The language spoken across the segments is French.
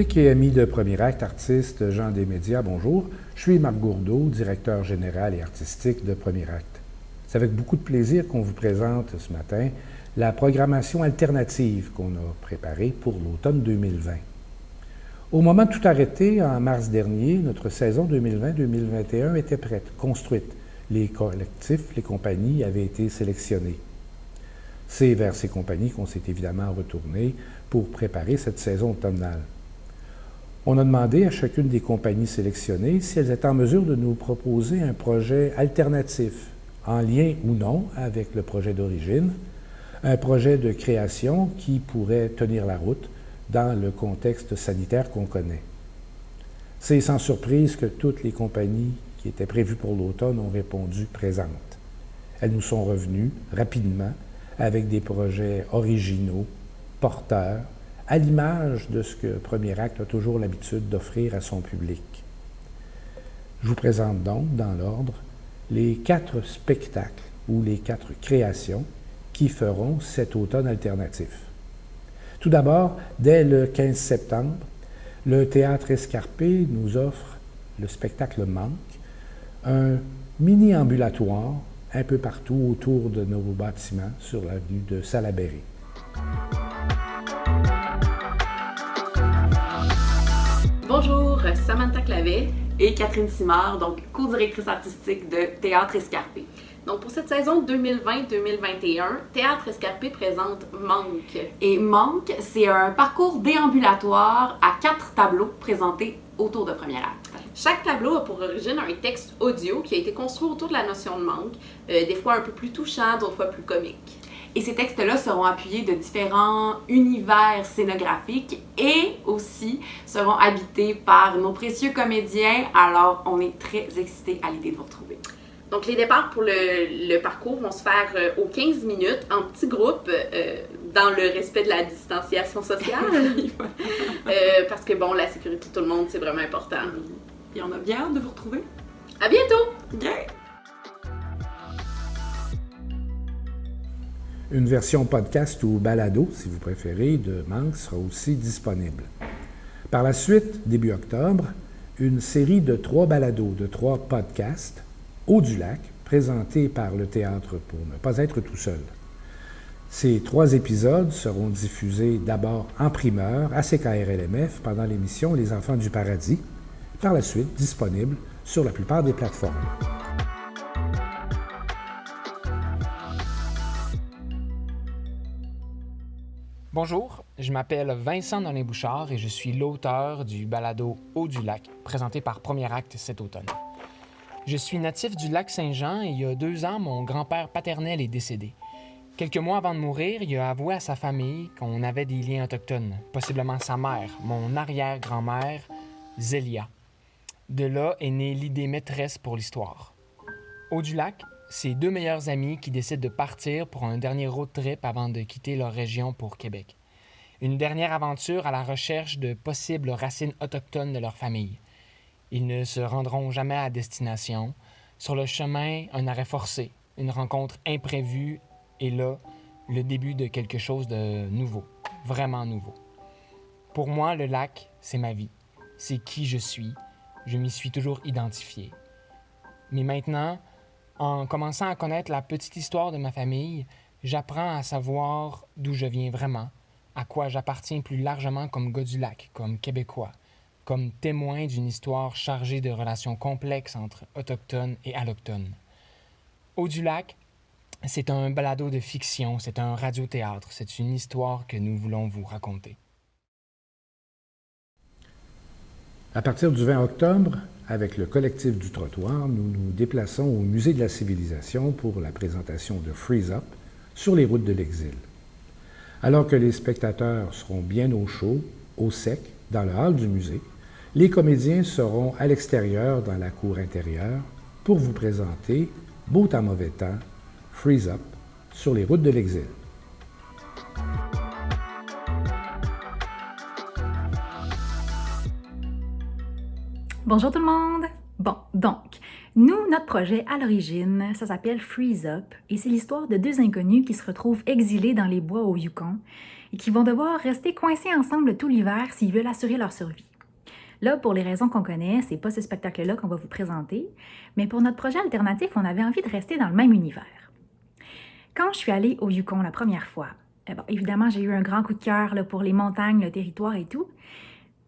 Public et amis de Premier Acte, artiste, gens des médias, bonjour. Je suis Marc Gourdeau, directeur général et artistique de Premier Acte. C'est avec beaucoup de plaisir qu'on vous présente ce matin la programmation alternative qu'on a préparée pour l'automne 2020. Au moment de tout arrêter, en mars dernier, notre saison 2020-2021 était prête, construite. Les collectifs, les compagnies avaient été sélectionnés. C'est vers ces compagnies qu'on s'est évidemment retourné pour préparer cette saison automnale. On a demandé à chacune des compagnies sélectionnées si elles étaient en mesure de nous proposer un projet alternatif, en lien ou non avec le projet d'origine, un projet de création qui pourrait tenir la route dans le contexte sanitaire qu'on connaît. C'est sans surprise que toutes les compagnies qui étaient prévues pour l'automne ont répondu présentes. Elles nous sont revenues rapidement avec des projets originaux, porteurs, à l'image de ce que Premier Acte a toujours l'habitude d'offrir à son public. Je vous présente donc, dans l'ordre, les 4 spectacles ou les 4 créations qui feront cet automne alternatif. Tout d'abord, dès le 15 septembre, le Théâtre Escarpé nous offre le spectacle Manque, un mini-ambulatoire un peu partout autour de nos bâtiments sur l'avenue de Salaberry. Bonjour, Samantha Clavet et Catherine Simard, donc co-directrice artistique de Théâtre Escarpé. Donc pour cette saison 2020-2021, Théâtre Escarpé présente Manque. Et Manque, c'est un parcours déambulatoire à 4 tableaux présentés autour de Premier Acte. Chaque tableau a pour origine un texte audio qui a été construit autour de la notion de manque, des fois un peu plus touchant, d'autres fois plus comique. Et ces textes-là seront appuyés de différents univers scénographiques et aussi seront habités par nos précieux comédiens, alors on est très excités à l'idée de vous retrouver. Donc les départs pour le parcours vont se faire aux 15 minutes en petits groupes dans le respect de la distanciation sociale. Parce que bon, la sécurité de tout le monde, c'est vraiment important. Et on a bien hâte de vous retrouver. À bientôt! Yeah. Une version podcast ou balado, si vous préférez, de Manque sera aussi disponible. Par la suite, début octobre, une série de 3 balados, de 3 podcasts, Haut du lac, présentés par le théâtre pour ne pas être tout seul. Ces 3 épisodes seront diffusés d'abord en primeur à CKRLMF pendant l'émission Les Enfants du Paradis, par la suite disponibles sur la plupart des plateformes. Bonjour, je m'appelle Vincent Nolin-Bouchard et je suis l'auteur du balado Haut du lac, présenté par Premier Acte cet automne. Je suis natif du lac Saint-Jean et il y a 2 ans, mon grand-père paternel est décédé. Quelques mois avant de mourir, il a avoué à sa famille qu'on avait des liens autochtones, possiblement sa mère, mon arrière-grand-mère, Zélia. De là est née l'idée maîtresse pour l'histoire. Haut du lac, c'est 2 meilleurs amis qui décident de partir pour un dernier road trip avant de quitter leur région pour Québec. Une dernière aventure à la recherche de possibles racines autochtones de leur famille. Ils ne se rendront jamais à destination. Sur le chemin, un arrêt forcé, une rencontre imprévue et là, le début de quelque chose de nouveau, vraiment nouveau. Pour moi, le lac, c'est ma vie. C'est qui je suis. Je m'y suis toujours identifié. Mais maintenant, en commençant à connaître la petite histoire de ma famille, j'apprends à savoir d'où je viens vraiment, à quoi j'appartiens plus largement comme gars du lac, comme Québécois, comme témoin d'une histoire chargée de relations complexes entre autochtones et allochtones. Haut du lac, c'est un balado de fiction, c'est un radiothéâtre, c'est une histoire que nous voulons vous raconter. À partir du 20 octobre, avec le collectif du Trottoir, nous nous déplaçons au Musée de la Civilisation pour la présentation de Freeze Up sur les routes de l'exil. Alors que les spectateurs seront bien au chaud, au sec, dans le hall du musée, les comédiens seront à l'extérieur dans la cour intérieure pour vous présenter, beau temps mauvais temps, Freeze Up sur les routes de l'exil. Bonjour tout le monde! Bon, donc, nous, notre projet à l'origine, ça s'appelle Freeze Up et c'est l'histoire de deux inconnus qui se retrouvent exilés dans les bois au Yukon et qui vont devoir rester coincés ensemble tout l'hiver s'ils veulent assurer leur survie. Là, pour les raisons qu'on connaît, c'est pas ce spectacle-là qu'on va vous présenter, mais pour notre projet alternatif, on avait envie de rester dans le même univers. Quand je suis allée au Yukon la première fois, évidemment, j'ai eu un grand coup de cœur là, pour les montagnes, le territoire et tout,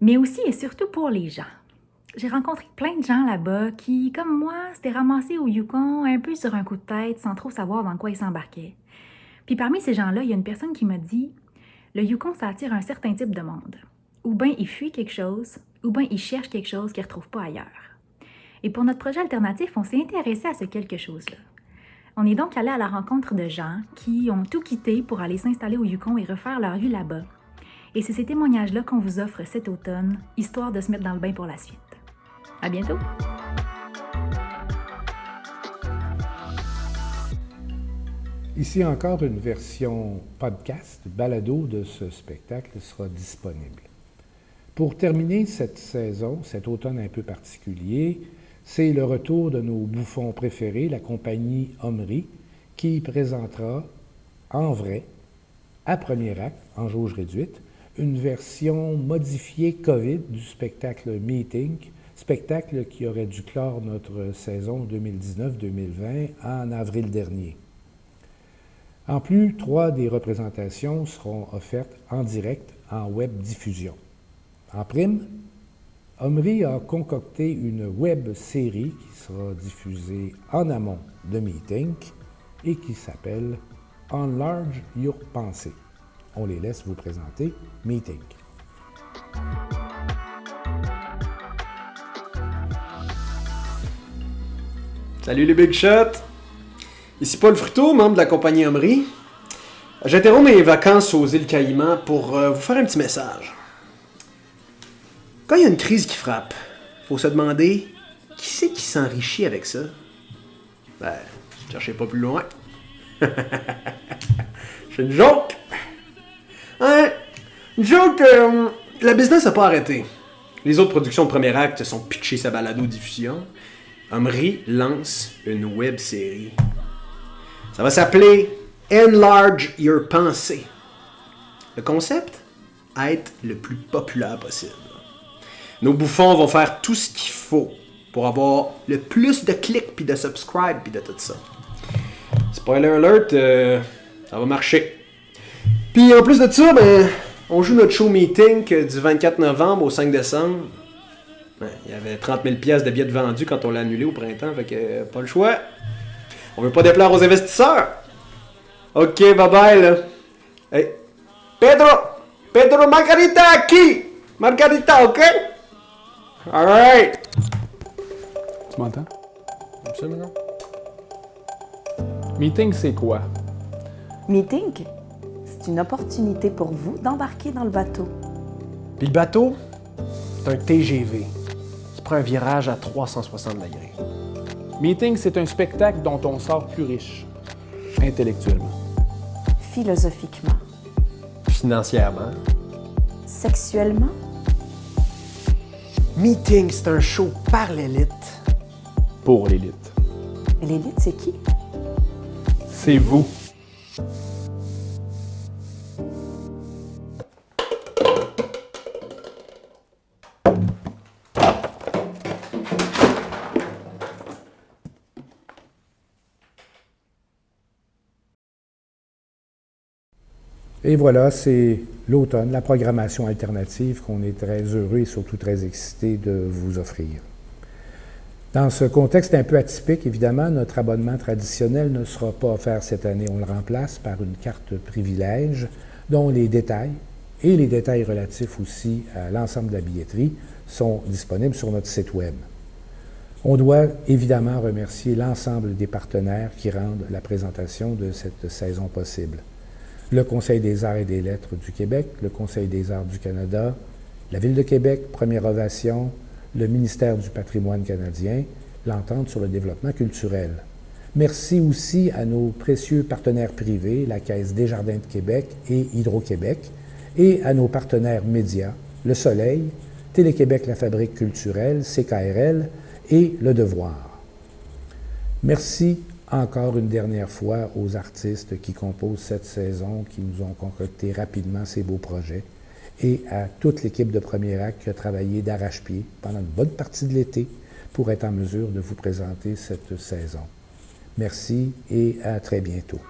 mais aussi et surtout pour les gens. J'ai rencontré plein de gens là-bas qui, comme moi, s'étaient ramassés au Yukon un peu sur un coup de tête sans trop savoir dans quoi ils s'embarquaient. Puis parmi ces gens-là, il y a une personne qui m'a dit « Le Yukon, ça attire un certain type de monde. Ou bien ils fuient quelque chose, ou bien ils cherchent quelque chose qu'ils ne retrouvent pas ailleurs. » Et pour notre projet alternatif, on s'est intéressé à ce quelque chose-là. On est donc allé à la rencontre de gens qui ont tout quitté pour aller s'installer au Yukon et refaire leur vie là-bas. Et c'est ces témoignages-là qu'on vous offre cet automne, histoire de se mettre dans le bain pour la suite. À bientôt! Ici encore, une version podcast, balado de ce spectacle sera disponible. Pour terminer cette saison, cet automne un peu particulier, c'est le retour de nos bouffons préférés, la compagnie Omri, qui présentera en vrai, à premier acte, en jauge réduite, une version modifiée COVID du spectacle Meeting, spectacle qui aurait dû clore notre saison 2019-2020 en avril dernier. En plus, 3 des représentations seront offertes en direct en web diffusion. En prime, Omri a concocté une web série qui sera diffusée en amont de Meeting et qui s'appelle Enlarge Your Pensée. On les laisse vous présenter Meeting. Salut les Big Shots! Ici Paul Fruteau, membre de la compagnie Omri. J'interromps mes vacances aux îles Caïmans pour vous faire un petit message. Quand il y a une crise qui frappe, faut se demander qui c'est qui s'enrichit avec ça? Ben, cherchez pas plus loin. C'est une joke! Hein? Une joke, la business n'a pas arrêté. Les autres productions de premier acte sont pitchées sa balado-diffusion. Omri lance une web série. Ça va s'appeler Enlarge Your Pensée. Le concept? Être le plus populaire possible. Nos bouffons vont faire tout ce qu'il faut pour avoir le plus de clics, puis de subscribe, puis de tout ça. Spoiler alert, ça va marcher. Puis en plus de ça, on joue notre show Meeting du 24 novembre au 5 décembre. Il y avait 30 000 piastres de billets vendus quand on l'a annulé au printemps, fait que pas le choix. On veut pas déplaire aux investisseurs. Ok, bye bye là. Hey, Pedro Margarita qui? Margarita, ok? Alright. Tu m'entends? Absolument. Meeting, c'est quoi? Meeting, c'est une opportunité pour vous d'embarquer dans le bateau. Puis le bateau, c'est un TGV qui prend un virage à 360 degrés. Meeting, c'est un spectacle dont on sort plus riche, intellectuellement. Philosophiquement. Financièrement. Sexuellement. Meeting, c'est un show par l'élite. Pour l'élite. Et l'élite, c'est qui? C'est vous. Et voilà, c'est l'automne, la programmation alternative qu'on est très heureux et surtout très excités de vous offrir. Dans ce contexte un peu atypique, évidemment, notre abonnement traditionnel ne sera pas offert cette année. On le remplace par une carte privilège dont les détails et les détails relatifs aussi à l'ensemble de la billetterie sont disponibles sur notre site Web. On doit évidemment remercier l'ensemble des partenaires qui rendent la présentation de cette saison possible. Le Conseil des arts et des lettres du Québec, le Conseil des arts du Canada, la Ville de Québec, Première Ovation, le ministère du Patrimoine canadien, l'Entente sur le développement culturel. Merci aussi à nos précieux partenaires privés, la Caisse Desjardins de Québec et Hydro-Québec, et à nos partenaires médias, Le Soleil, Télé-Québec La Fabrique culturelle, CKRL et Le Devoir. Merci encore une dernière fois aux artistes qui composent cette saison, qui nous ont concocté rapidement ces beaux projets, et à toute l'équipe de Premier Acte qui a travaillé d'arrache-pied pendant une bonne partie de l'été pour être en mesure de vous présenter cette saison. Merci et à très bientôt.